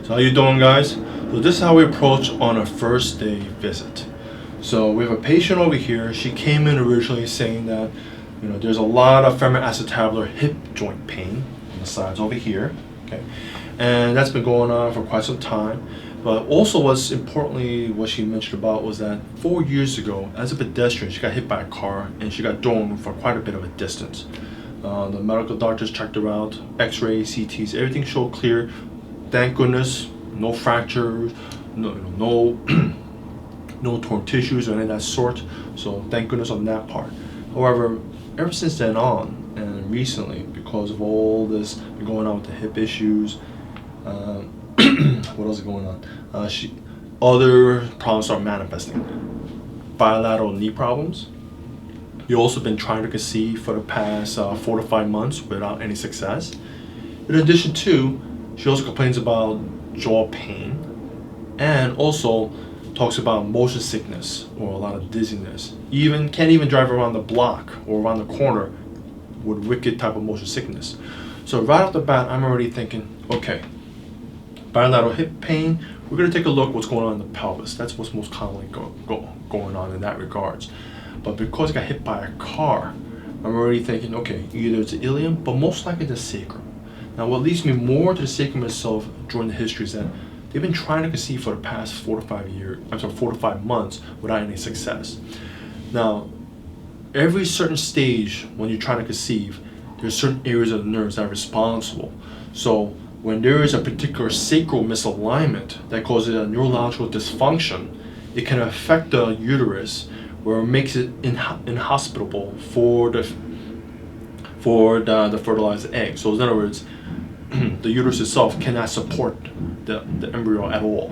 So how you doing, guys? So this is how we approach on a first day visit. So we have a patient over here. She came in originally saying that, you know, there's a lot of femoral acetabular hip joint pain on the sides over here, okay? And that's been going on for quite some time. But also what's importantly, what she mentioned about was that 4 years ago, as a pedestrian, she got hit by a car and she got thrown for quite a bit of a distance. The medical doctors checked her out, x-rays, CTs, everything showed clear. Thank goodness, no fractures, no torn tissues or any of that sort. So thank goodness on that part. However, ever since then on, and recently, because of all this going on with the hip issues, what else is going on? Other problems are manifesting. Bilateral knee problems. You've also been trying to conceive for the past 4 to 5 months without any success. In addition to, she also complains about jaw pain and also talks about motion sickness or a lot of dizziness. Can't even drive around the block or around the corner with wicked type of motion sickness. So right off the bat, I'm already thinking, okay, bilateral hip pain, we're going to take a look what's going on in the pelvis. That's what's most commonly going on in that regards. But because I got hit by a car, I'm already thinking, okay, either it's the ilium, but most likely the sacrum. Now what leads me more to the sacrum itself during the history is that they've been trying to conceive for the past 4 to 5 months without any success. Now, every certain stage when you're trying to conceive, there's certain areas of the nerves that are responsible. So when there is a particular sacral misalignment that causes a neurological dysfunction, it can affect the uterus, where it makes it inhospitable for the fertilized egg. So in other words, the uterus itself cannot support the embryo at all.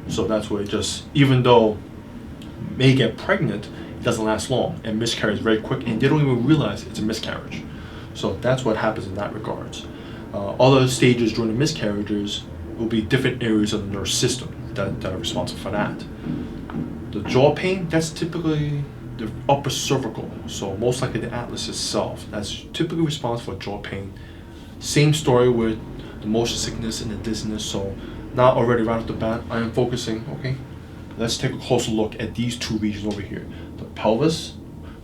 So that's why it just, even though it may get pregnant, it doesn't last long and miscarries very quick, and they don't even realize it's a miscarriage. So that's what happens in that regards. Other stages during the miscarriages will be different areas of the nerve system that are responsible for that. The jaw pain, that's typically the upper cervical, so most likely the atlas itself. That's typically responsible for jaw pain. Same story with the motion sickness and the dizziness. So now already right off the bat, I am focusing, okay, let's take a closer look at these two regions over here. The pelvis,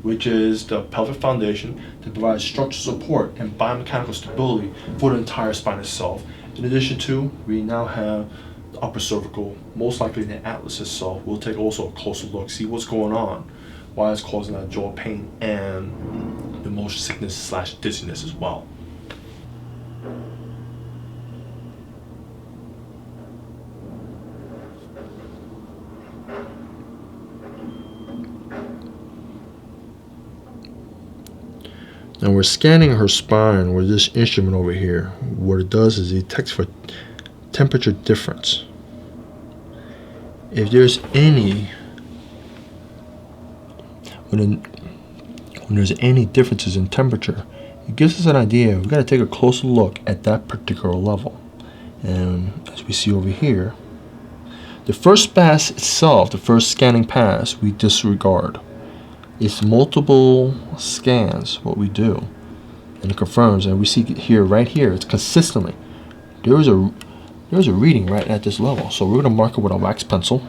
which is the pelvic foundation that provides structural support and biomechanical stability for the entire spine itself. In addition to, we now have the upper cervical, most likely the atlas itself. We'll take also a closer look, see what's going on, why it's causing that jaw pain and the motion sickness / dizziness as well. Now we're scanning her spine with this instrument over here. What it does is it detects for temperature difference. If there's any, when there's any differences in temperature, it gives us an idea. We've got to take a closer look at that particular level. And as we see over here, the first pass itself, the first scanning pass, we disregard. It's multiple scans what we do, and it confirms, and we see here, right here, it's consistently there's a reading right at this level. So we're going to mark it with a wax pencil,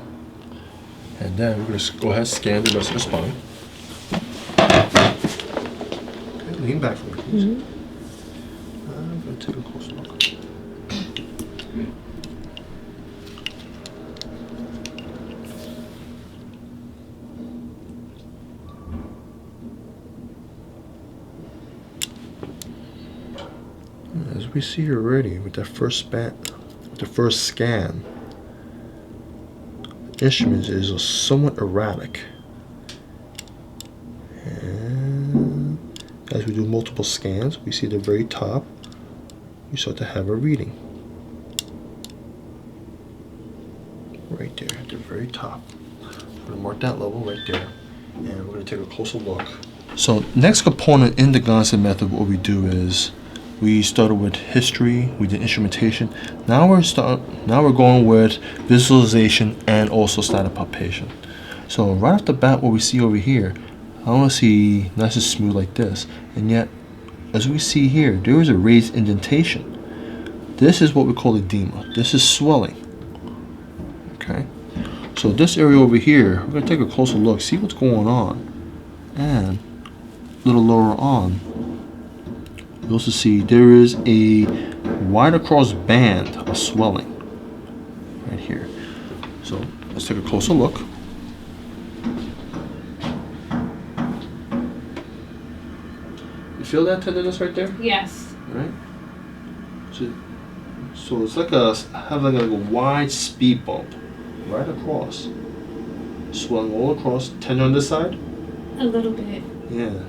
and then we're going to go ahead and scan the rest of the spine. Okay, lean back for me, please. I'm going to take a closer look. As we see already with that first scan, the instrument is somewhat erratic. And as we do multiple scans, we see the very top, we start to have a reading. Right there, at the very top. So we're going to mark that level right there, and we're going to take a closer look. So next component in the Gonstead method, what we do is, we started with history, we did instrumentation. Now we're going with visualization and also static palpation. So right off the bat, what we see over here, I want to see nice and smooth like this, and yet, as we see here, there is a raised indentation. This is what we call edema. This is swelling. So this area over here, we're going to take a closer look, see what's going on. And a little lower on, you also see there is a wide across band of swelling right here. So let's take a closer look. You feel that tenderness right there? Yes. Right? So it's like a wide speed bump right across. Swelling all across. Tender on this side? A little bit. Yeah.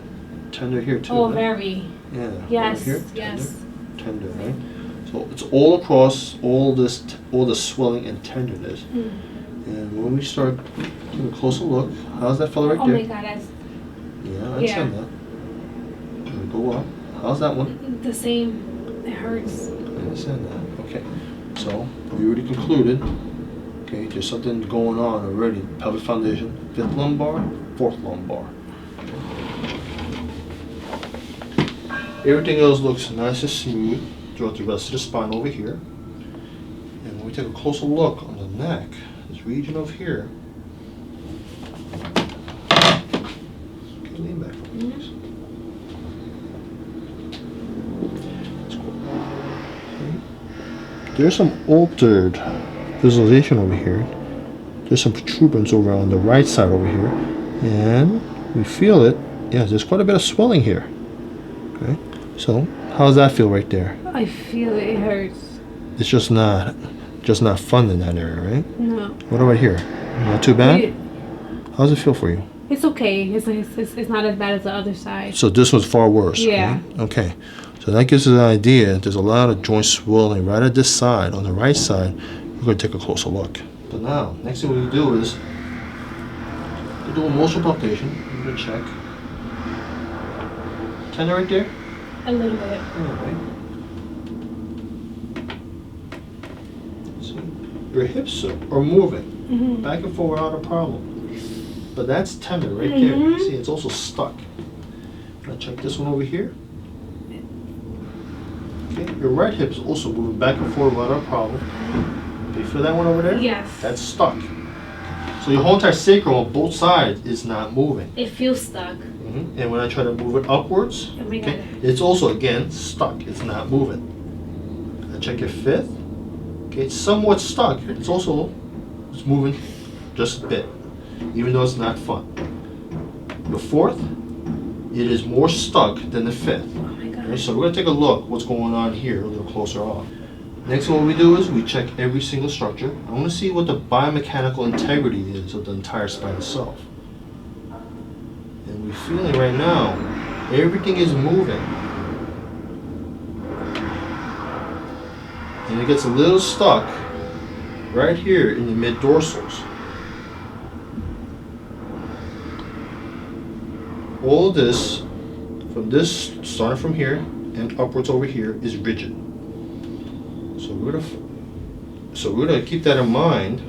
Tender here too. Oh, right? very. Yeah. Yes. Right here? Yes. Tender, right? So it's all across all the swelling and tenderness. And when we start taking a closer look, how's that fella right Oh there? my God, that's Yeah, I understand that. And we go up. How's that one? the same. It hurts. I understand that. Okay. So we already concluded. Okay, there's something going on already. Pelvic foundation, 5th lumbar, 4th lumbar. Everything else looks nice and smooth throughout the rest of the spine over here. And when we take a closer look on the neck, this region over here. Okay, lean back for me, please. There's some altered visualization over here. There's some protuberance over on the right side over here. And we feel it. Yeah, there's quite a bit of swelling here. Okay, so how does that feel right there? I feel it hurts. It's just not fun in that area, right? No. What about here? Not too bad? How does it feel for you? It's okay. It's not as bad as the other side. So this was far worse. Yeah. Right? Okay. So that gives us an idea. There's a lot of joint swelling right at this side. On the right side, we're going to take a closer look. So now, next thing we do is we do a motion palpation. I'm going to check. Tender right there? A little bit. Yeah, right. See, your hips are moving back and forth without a problem. But that's tender right there. See, it's also stuck. I'm going to check this one over here. Okay, your right hip is also moving back and forth without a problem. Do you feel that one over there? Yes. That's stuck. So your whole entire sacrum on both sides is not moving. It feels stuck. And when I try to move it upwards, Oh my God. it's also, again, stuck. It's not moving. I check your 5th. Okay, it's somewhat stuck. It's moving just a bit, even though it's not fun. The 4th, it is more stuck than the 5th. Oh my God. Okay, so we're going to take a look what's going on here a little closer on. Next, what we do is we check every single structure. I want to see what the biomechanical integrity is of the entire spine itself. And we're feeling right now, everything is moving. And it gets a little stuck right here in the mid-dorsals. All of this, starting from here and upwards over here, is rigid. So we're gonna keep that in mind.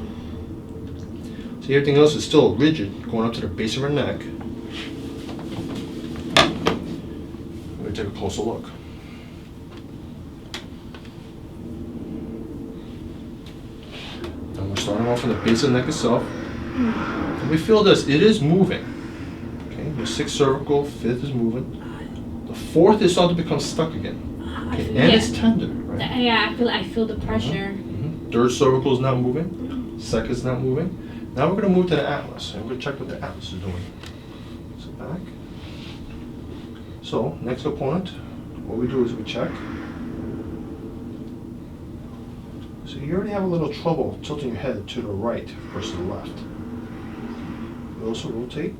See, everything else is still rigid, going up to the base of our neck. We're gonna take a closer look. And we're starting off from the base of the neck itself. And we feel this, it is moving. Okay, the 6th cervical, 5th is moving. The 4th is starting to become stuck again. Okay, and it's tender, right? Yeah, I feel the pressure. 3rd cervical is not moving. 2nd is not moving. Now we're going to move to the atlas, and we're going to check what the atlas is doing. So back. So next component, what we do is we check. So you already have a little trouble tilting your head to the right versus the left. We also rotate.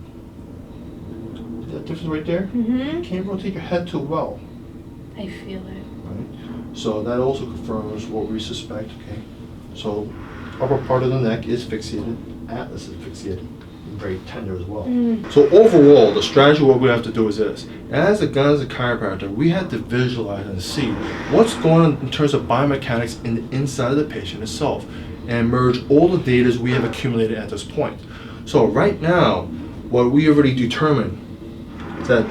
See that difference right there? You can't rotate your head too well. I feel it. Right? So that also confirms what we suspect. Okay. So upper part of the neck is fixated, atlas is fixated, and very tender as well. So overall, the strategy what we have to do is this. As a chiropractor, we have to visualize and see what's going on in terms of biomechanics in the inside of the patient itself and merge all the data we have accumulated at this point. So right now, what we already determined is that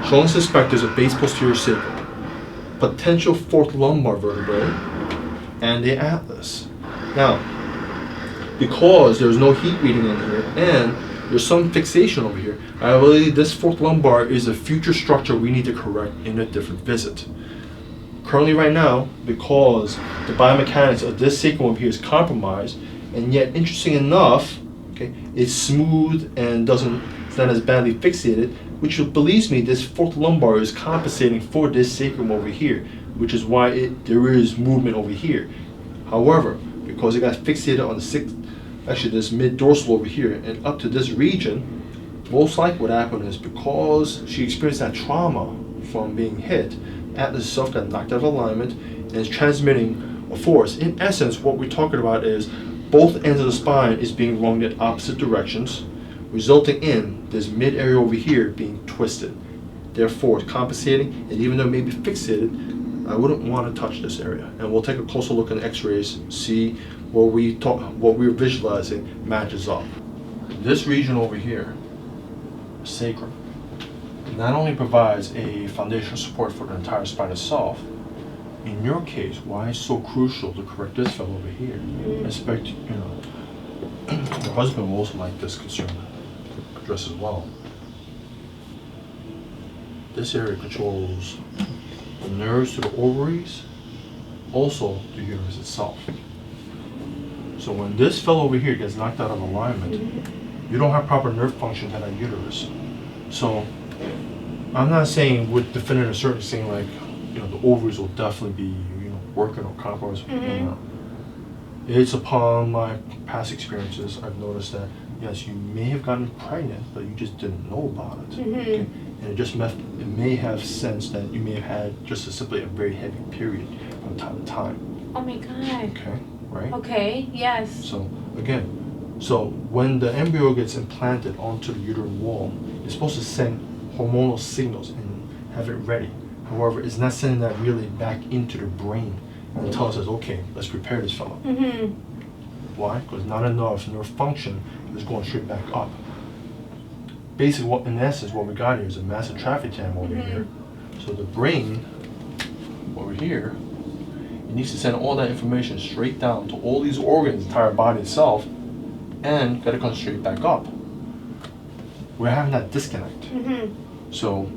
strongly suspect there's a base posterior sacrum, potential 4th lumbar vertebrae, and the atlas. Now, because there's no heat reading in here and there's some fixation over here, I believe this fourth lumbar is a future structure we need to correct in a different visit. Currently right now, because the biomechanics of this sacrum over here is compromised, and yet interesting enough, okay, it's smooth and it's not as badly fixated, which believes me this fourth lumbar is compensating for this sacrum over here, which is why there is movement over here. However, because it got fixated on this mid dorsal over here and up to this region, most likely what happened is because she experienced that trauma from being hit, Atlas itself got knocked out of alignment and is transmitting a force. In essence, what we're talking about is both ends of the spine is being wrung in opposite directions, resulting in this mid area over here being twisted. Therefore, it's compensating, and even though it may be fixated, I wouldn't want to touch this area. And we'll take a closer look at the x-rays, see what we're visualizing matches up. This region over here, sacrum, not only provides a foundational support for the entire spine itself, in your case, why it's so crucial to correct this fellow over here. I expect, your husband will also like this concern addressed as well. This area controls the nerves to the ovaries, also the uterus itself. So when this fellow over here gets knocked out of alignment, you don't have proper nerve function to that uterus. So I'm not saying with definitive certainty saying like, the ovaries will definitely be, working or compromised. It's upon my past experiences, I've noticed that yes, you may have gotten pregnant, but you just didn't know about it. Okay? And it may have sense that you may have had just simply a very heavy period from time to time. Oh my God. Okay, right? Okay, yes. So again, when the embryo gets implanted onto the uterine wall, it's supposed to send hormonal signals and have it ready. However, it's not sending that really back into the brain until it says, okay, let's prepare this fellow. Why? Because not enough nerve function is going straight back up. Basically, in essence, what we got here is a massive traffic jam over here. So the brain over here, it needs to send all that information straight down to all these organs, the entire body itself, and got to come straight back up. We're having that disconnect. So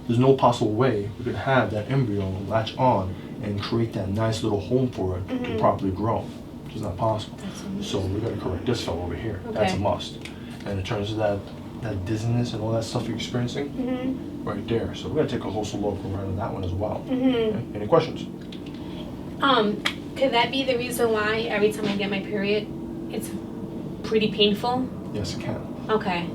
there's no possible way we could have that embryo latch on and create that nice little home for it to properly grow. Which is not possible. So we got to correct this fellow over here. Okay. That's a must. And in terms of that dizziness and all that stuff you're experiencing, right there. So we're going to take a closer look around that one as well. Okay? Any questions? Could that be the reason why every time I get my period, it's pretty painful? Yes, it can. Okay.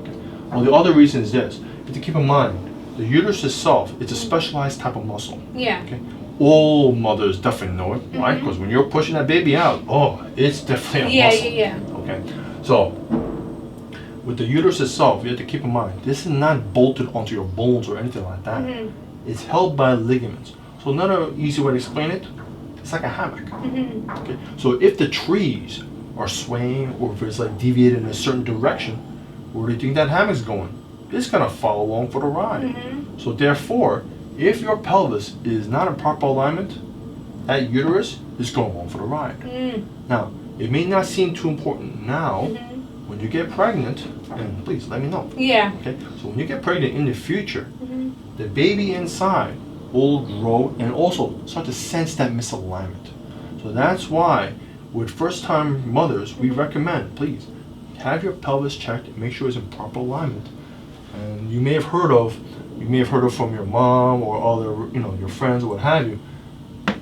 Well, the other reason is this. You have to keep in mind, the uterus itself, it's a specialized type of muscle. Yeah. Okay? All mothers definitely know it, right? Because when you're pushing that baby out, it's definitely a muscle. Yeah. Okay? So, with the uterus itself, you have to keep in mind, this is not bolted onto your bones or anything like that. It's held by ligaments. So another easy way to explain it, it's like a hammock. Okay? So if the trees are swaying or if it's like deviated in a certain direction, where do you think that hammock's going? It's gonna follow along for the ride. So therefore, if your pelvis is not in proper alignment, that uterus is going along for the ride. Now, it may not seem too important now. When you get pregnant, and please let me know. Yeah. Okay. So when you get pregnant in the future, the baby inside will grow and also start to sense that misalignment. So that's why, with first-time mothers, we recommend, please, have your pelvis checked and make sure it's in proper alignment. And you may have heard of from your mom or other, your friends or what have you.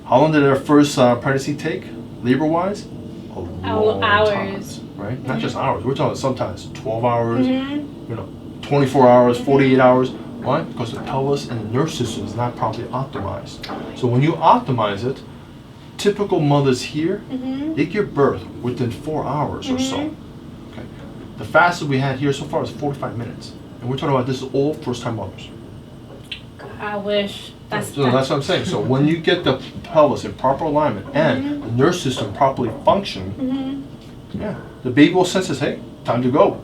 How long did their first pregnancy take, labor-wise? A long hours. Time, right? Not just hours. We're talking sometimes 12 hours, 24 hours, 48 hours. Why? Because the pelvis and the nerve system is not properly optimized. So when you optimize it, typical mothers here, they give birth within 4 hours or so. Okay. The fastest we had here so far is 45 minutes. And we're talking about this is all first-time mothers. I wish. That's what I'm saying. So when you get the pelvis in proper alignment and the nerve system properly functioning, the baby will sense this, hey, time to go.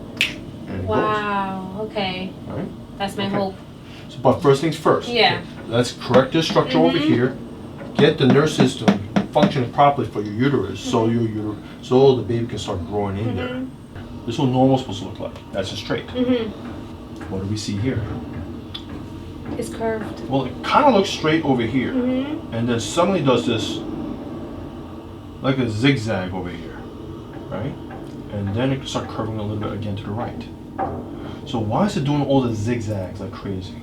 And it goes. Okay. Right? That's my hope. So, but first things first. Yeah. Okay, let's correct this structure over here, get the nerve system functioning properly for your uterus, so so the baby can start growing in there. This is what normal is supposed to look like. That's just straight. What do we see here? It's curved. Well, it kind of looks straight over here, and then suddenly does this, like a zigzag over here, right? And then it can start curving a little bit again to the right. So why is it doing all the zigzags like crazy?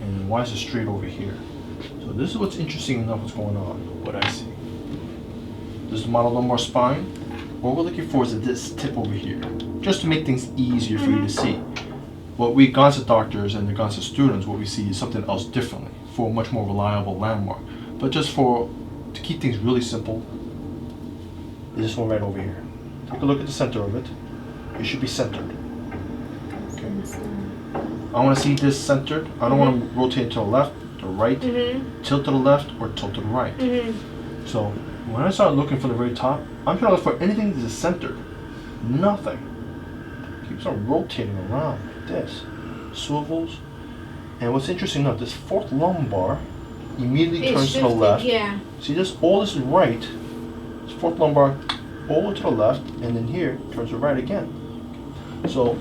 And why is it straight over here? So this is what's interesting enough what's going on, what I see. This is the model lumbar spine. What we're looking for is this tip over here, just to make things easier for you to see. What we Gonstead doctors and the Gonstead students, what we see is something else differently for a much more reliable landmark. But just to keep things really simple, is this one right over here. Take a look at the center of it. It should be centered. Okay. I want to see this centered. I don't want to rotate to the left, to the right, tilt to the left, or tilt to the right. So when I start looking for the very top, I'm trying to look for anything that is centered. Nothing. Keeps on rotating around like this. Swivels. And what's interesting enough, this fourth lumbar immediately turns to the left. Yeah. See this? All this is right. This fourth lumbar all the way to the left, and then here turns to right again. So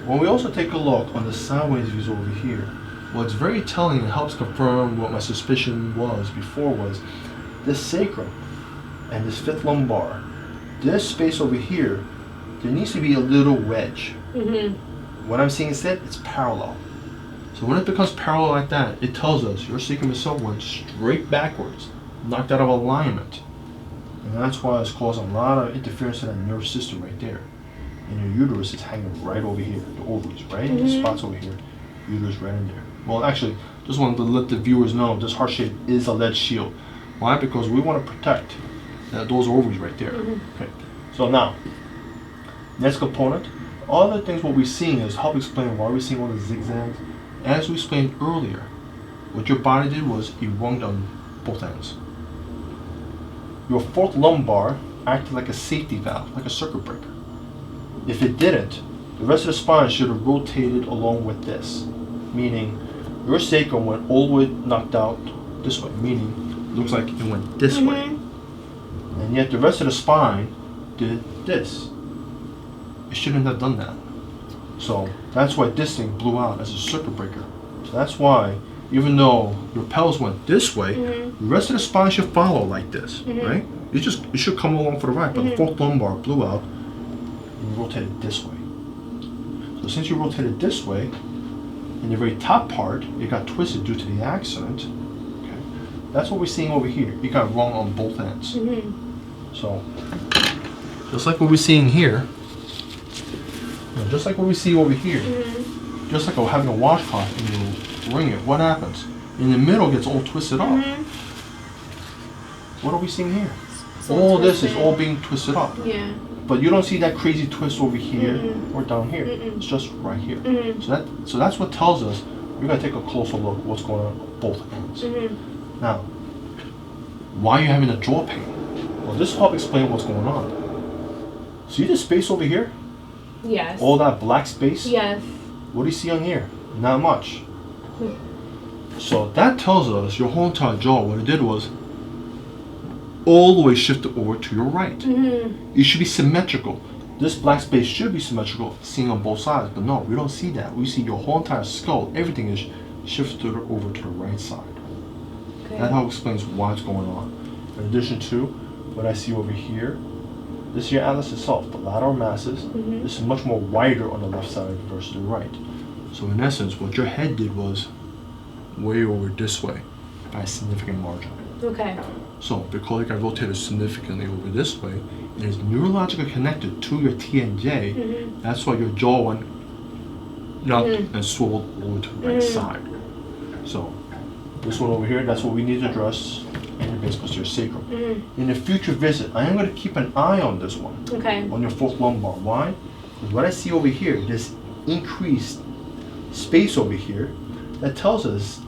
when we also take a look on the sideways views over here, what's very telling and helps confirm what my suspicion was before was this sacrum and this fifth lumbar. This space over here, there needs to be a little wedge. What I'm seeing instead, it's parallel. So when it becomes parallel like that, it tells us your sacrum itself went straight backwards, knocked out of alignment. And that's why it's causing a lot of interference in that nerve system right there. And your uterus is hanging right over here, the ovaries, right in the spots over here. Uterus right in there. Well, actually, just wanted to let the viewers know this heart shape is a lead shield. Why? Because we want to protect those ovaries right there. Okay. So now, next component, all the things what we're seeing is help explain why we're seeing all the zigzags. As we explained earlier, what your body did was it wrung on both ends. Your fourth lumbar acted like a safety valve, like a circuit breaker. If it didn't, the rest of the spine should have rotated along with this, meaning your sacrum went all the way knocked out this way, meaning it looks like it went this way. And yet the rest of the spine did this. It shouldn't have done that. So that's why this thing blew out as a circuit breaker. So that's why, even though your pelvis went this way, the rest of the spine should follow like this, right? It should come along for the right, but the fourth lumbar blew out and you rotated this way. So since you rotated this way, in the very top part, it got twisted due to the accident. Okay, that's what we're seeing over here. It got wrong on both ends. So, just like what we're seeing here, just like what we see over here, just like having a washcloth and you wring it, what happens? In the middle it gets all twisted up. What are we seeing here? So all this is all being twisted up. Yeah. But you don't see that crazy twist over here or down here. It's just right here. So that's what tells us we're going to take a closer look at what's going on both ends. Now, why are you having a jaw pain? Well, this will help explain what's going on. See this space over here? Yes. All that black space? Yes. What do you see on here? Not much. So that tells us your whole entire jaw, what it did was all the way shifted over to your right. It should be symmetrical. This black space should be symmetrical, seen on both sides, but no, we don't see that. We see your whole entire skull, everything is shifted over to the right side. Okay. That helps explains why it's going on. In addition to what I see over here, this is your atlas itself, the lateral masses. This is much more wider on the left side versus the right. So in essence, what your head did was way over this way by a significant margin. Okay. So because it got rotated significantly over this way, and it's neurologically connected to your TNJ, that's why your jaw went up and swiveled over to the right side. So this one over here, that's what we need to address in your base posterior sacrum. In a future visit, I am going to keep an eye on this one, on your fourth lumbar. Why? Because what I see over here, this increased space over here, that tells us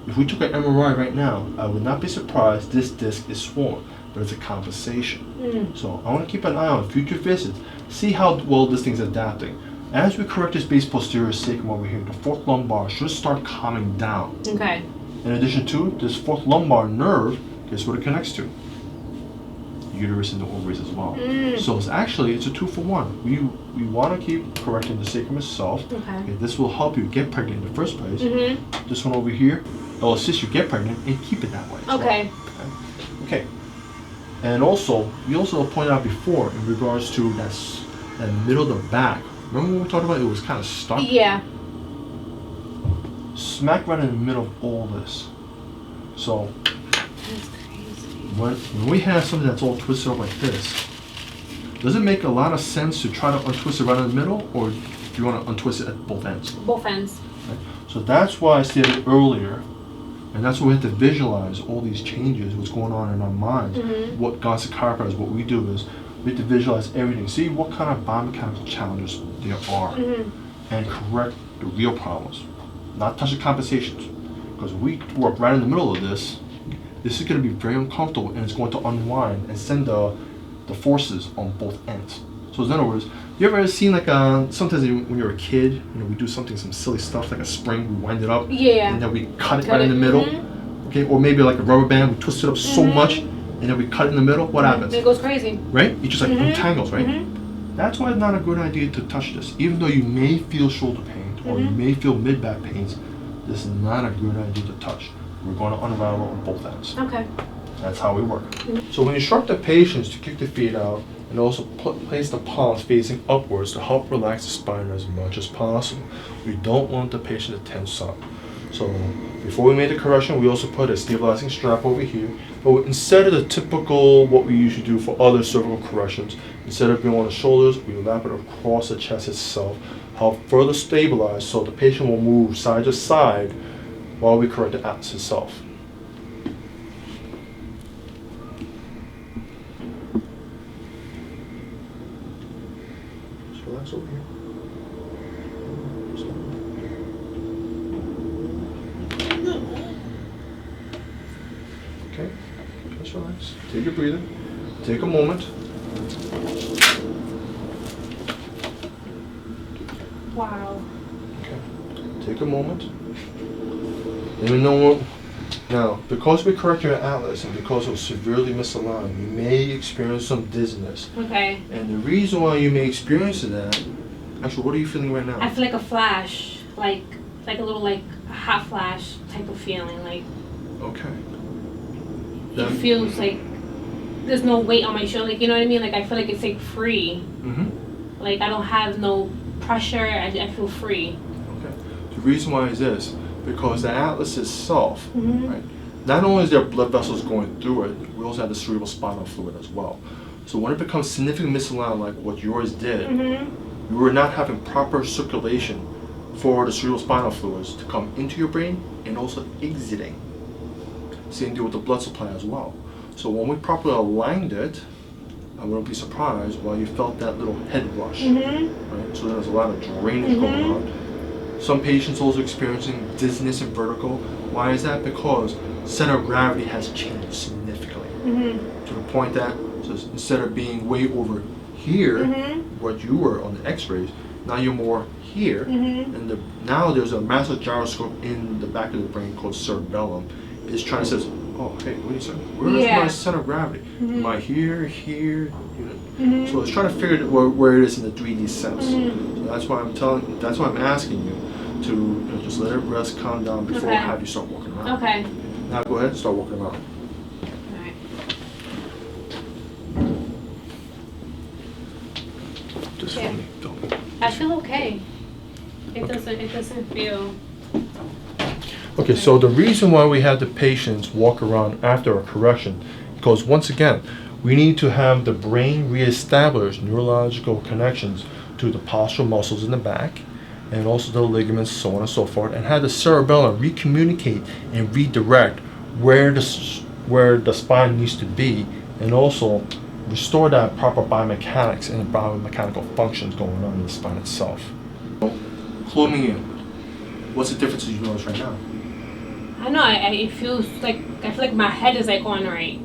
if we took an MRI right now, I would not be surprised this disc is swollen, but it's a compensation. So I want to keep an eye on future visits, see how well this thing's adapting. As we correct this base posterior sacrum over here, the fourth lumbar should start calming down. Okay. In addition to, this fourth lumbar nerve guess what it connects to? Uterus and the ovaries as well. So it's a 2-for-1. We want to keep correcting the sacrum itself. Okay, this will help you get pregnant in the first place. This one over here, it'll assist you get pregnant and keep it that way. Okay. Okay. And also, we also pointed out before in regards to that middle of the back. Remember when we talked about it was kind of stuck? Yeah. Smack right in the middle of all this. So when we have something that's all twisted up like this, does it make a lot of sense to try to untwist it right in the middle, or do you want to untwist it at both ends? Both ends. Okay. So that's why I stated earlier, and that's why we have to visualize all these changes, what's going on in our minds. What Gonstead Chiropractor is, what we do is we have to visualize everything, see what kind of biomechanical challenges there are, and correct the real problems, not touch the compensations. Because we work right in the middle of this is going to be very uncomfortable, and it's going to unwind and send the forces on both ends. So in other words, you ever seen like sometimes when you're a kid, we do some silly stuff like a spring, we wind it up, and then we cut it right in the middle, okay? Or maybe like a rubber band, we twist it up so much, and then we cut it in the middle. What happens? It goes crazy. Right? It just like untangles, right? That's why it's not a good idea to touch this. Even though you may feel shoulder pain or you may feel mid-back pains, this is not a good idea to touch. We're going to unravel on both ends. Okay. That's how we work. So we instruct the patients to kick the feet out and also place the palms facing upwards to help relax the spine as much as possible. We don't want the patient to tense up. So before we made the correction, we also put a stabilizing strap over here. But instead of the typical, what we usually do for other cervical corrections, instead of being on the shoulders, we wrap it across the chest itself, help further stabilize so the patient will move side to side while we correct the atlas itself. Just relax over here. Okay, just relax. Take a breather. Take a moment. Wow. Okay, take a moment. Let me know what. Now, because we correct your atlas and because it was severely misaligned, you may experience some dizziness. Okay. And the reason why you may experience that, actually, what are you feeling right now? I feel like a flash, like a little a hot flash type of feeling, like. Okay. It feels like there's no weight on my shoulder, like, you know what I mean? Like I feel like it's like free. Like I don't have no pressure. I feel free. Okay. The reason why is this. Because the atlas itself, right? Not only is there blood vessels going through it, we also have the cerebral spinal fluid as well. So when it becomes significantly misaligned like what yours did, we were not having proper circulation for the cerebral spinal fluids to come into your brain and also exiting. Same deal with the blood supply as well. So when we properly aligned it, I wouldn't be surprised why you felt that little head rush, right? So there's a lot of drainage going on. Some patients also experiencing dizziness and vertigo. Why is that? Because center of gravity has changed significantly to the point that instead of being way over here, what you were on the x-rays, now you're more here. And now there's a massive gyroscope in the back of the brain called cerebellum. It's trying to say, oh, hey, what are you saying? Where's my center of gravity? Am I here, here? So it's trying to figure out where it is in the 3D sense. So that's why I'm asking you to just let it rest, calm down before I have you start walking around. Okay. Now go ahead and start walking around. Alright. Just for me, don't. I feel okay. It doesn't feel. Okay, so the reason why we have the patients walk around after a correction, because once again, we need to have the brain reestablish neurological connections to the postural muscles in the back, and also the ligaments, so on and so forth, and have the cerebellum recommunicate and redirect where the spine needs to be, and also restore that proper biomechanics and biomechanical functions going on in the spine itself. Closing in, what's the difference you notice right now? I don't know. It feels like I feel like my head is like on right.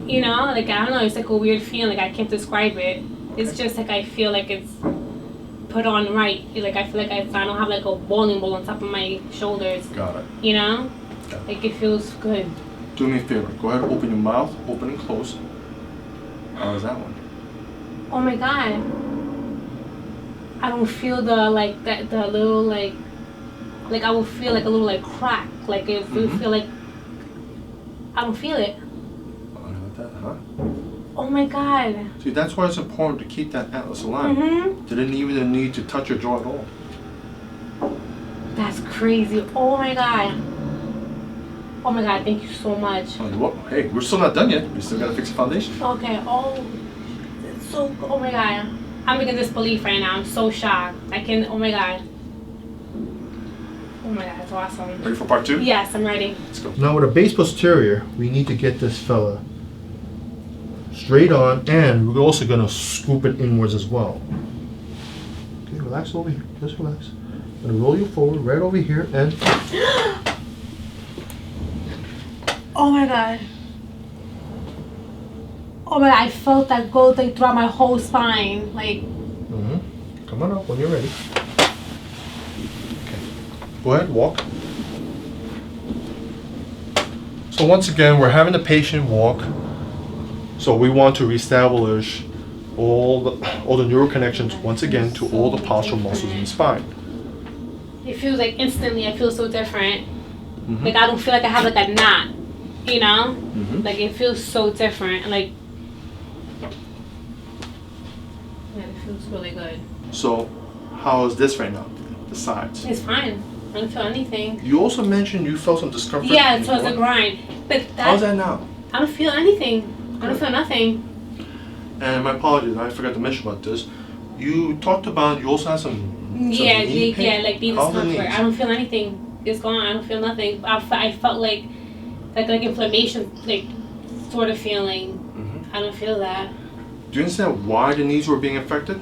You know, like I don't know. It's like a weird feeling. Like I can't describe it. It's just like I feel like it's put on right. Like I feel like I don't have like a bowling ball on top of my shoulders. Got it. You know, Got it. like it feels good. Do me a favor. Go ahead and open your mouth, open and close. How's that one? Oh my god. I don't feel the little like I will feel like a little like crack. Like it will feel like I don't feel it. Oh, like that, huh? Oh my god. See, that's why it's important to keep that atlas aligned. Didn't even need to touch your jaw at all. That's crazy. Oh my god. Oh my god, thank you so much. Oh, you're welcome. Hey, we're still not done yet. We still gotta fix the foundation. Okay, oh my god. I'm in disbelief right now. I'm so shocked. Oh my god. Oh my god, that's awesome. Ready for part 2? Yes, I'm ready. Let's go. Now with a base posterior, we need to get this fella straight on, and we're also gonna scoop it inwards as well. Okay, relax over here. Just relax. I'm gonna roll you forward right over here and oh my god. Oh my god, I felt that go like throughout my whole spine. Like come on up when you're ready. Okay. Go ahead, walk. So once again, we're having the patient walk. So we want to reestablish all the neural connections once again to all the postural muscles in the spine. It feels like instantly I feel so different. Like I don't feel like I have like a knot, you know? Like it feels so different. Like yeah, it feels really good. So how is this right now? The sides? It's fine. I don't feel anything. You also mentioned you felt some discomfort. Yeah, towards the grind. But how's that now? I don't feel anything. I don't feel nothing. And my apologies, I forgot to mention about this. You talked about you also had some knee pain. like knee discomfort. I don't feel anything. It's gone. I don't feel nothing. I felt like inflammation, like sort of feeling. I don't feel that. Do you understand why the knees were being affected?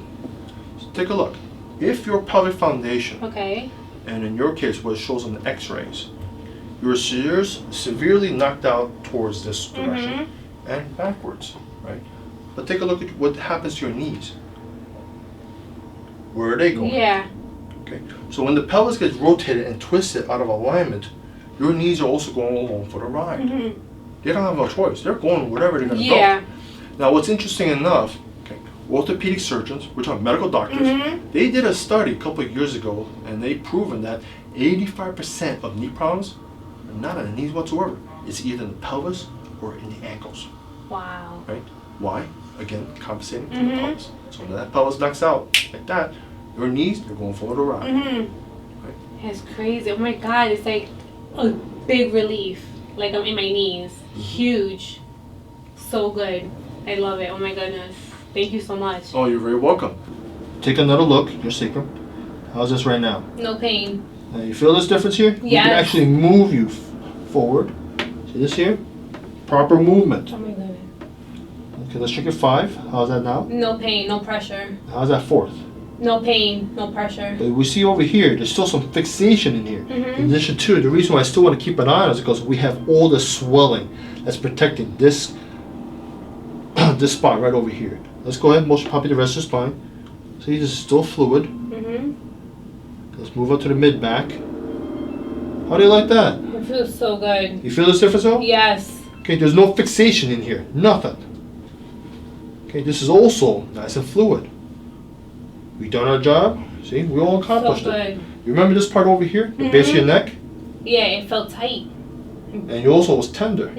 So take a look. If your pelvic foundation, and in your case what it shows on the x-rays, you were severely knocked out towards this direction and backwards, right? But take a look at what happens to your knees. Where are they going? Yeah. Okay. So when the pelvis gets rotated and twisted out of alignment, your knees are also going along for the ride. They don't have a choice. They're going wherever they're going to go. Now, what's interesting enough, orthopedic surgeons, which are medical doctors, they did a study a couple of years ago, and they've proven that 85% of knee problems are not in the knees whatsoever. It's either in the pelvis or in the ankles. Wow. Right? Why? Again, compensating for the pelvis. So when that pelvis knocks out like that, your knees, they're going forward or right? Right? It's crazy. Oh my god, it's like a big relief. Like I'm in my knees. Huge. So good. I love it. Oh my goodness. Thank you so much. Oh, you're very welcome. Take another look, your sacrum. How's this right now? No pain. Now you feel this difference here? Yes. We can actually move you forward. See this here? Proper movement. Oh my goodness. Okay, let's check your 5. How's that now? No pain, no pressure. How's that 4th? No pain, no pressure. But we see over here, there's still some fixation in here. In addition to, the reason why I still want to keep an eye on it is because we have all the swelling that's protecting this this spot right over here. Let's go ahead and motion copy the rest of the spine. See, this is still fluid. Let's move up to the mid back. How do you like that? It feels so good. You feel this difference though? Yes. Okay, there's no fixation in here. Nothing. Okay, this is also nice and fluid. We done our job. See, we all accomplished it. You remember this part over here? The base of your neck? Yeah, it felt tight. And you also was tender.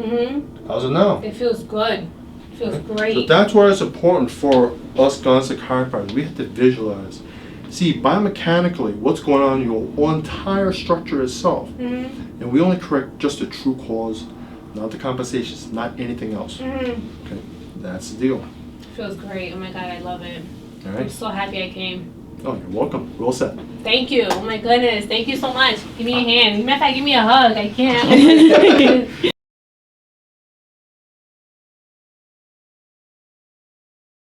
How's it now? It feels good. It feels great. So that's why it's important for us Gonstead chiropractors. We have to visualize. See, biomechanically, what's going on in your entire structure itself. And we only correct just the true cause, not the compensations, not anything else. Okay, that's the deal. It feels great. Oh my god, I love it. All right. I'm so happy I came. Oh, you're welcome. We're all set. Thank you. Oh my goodness. Thank you so much. Give me a hand. Matter of fact, give me a hug. I can't.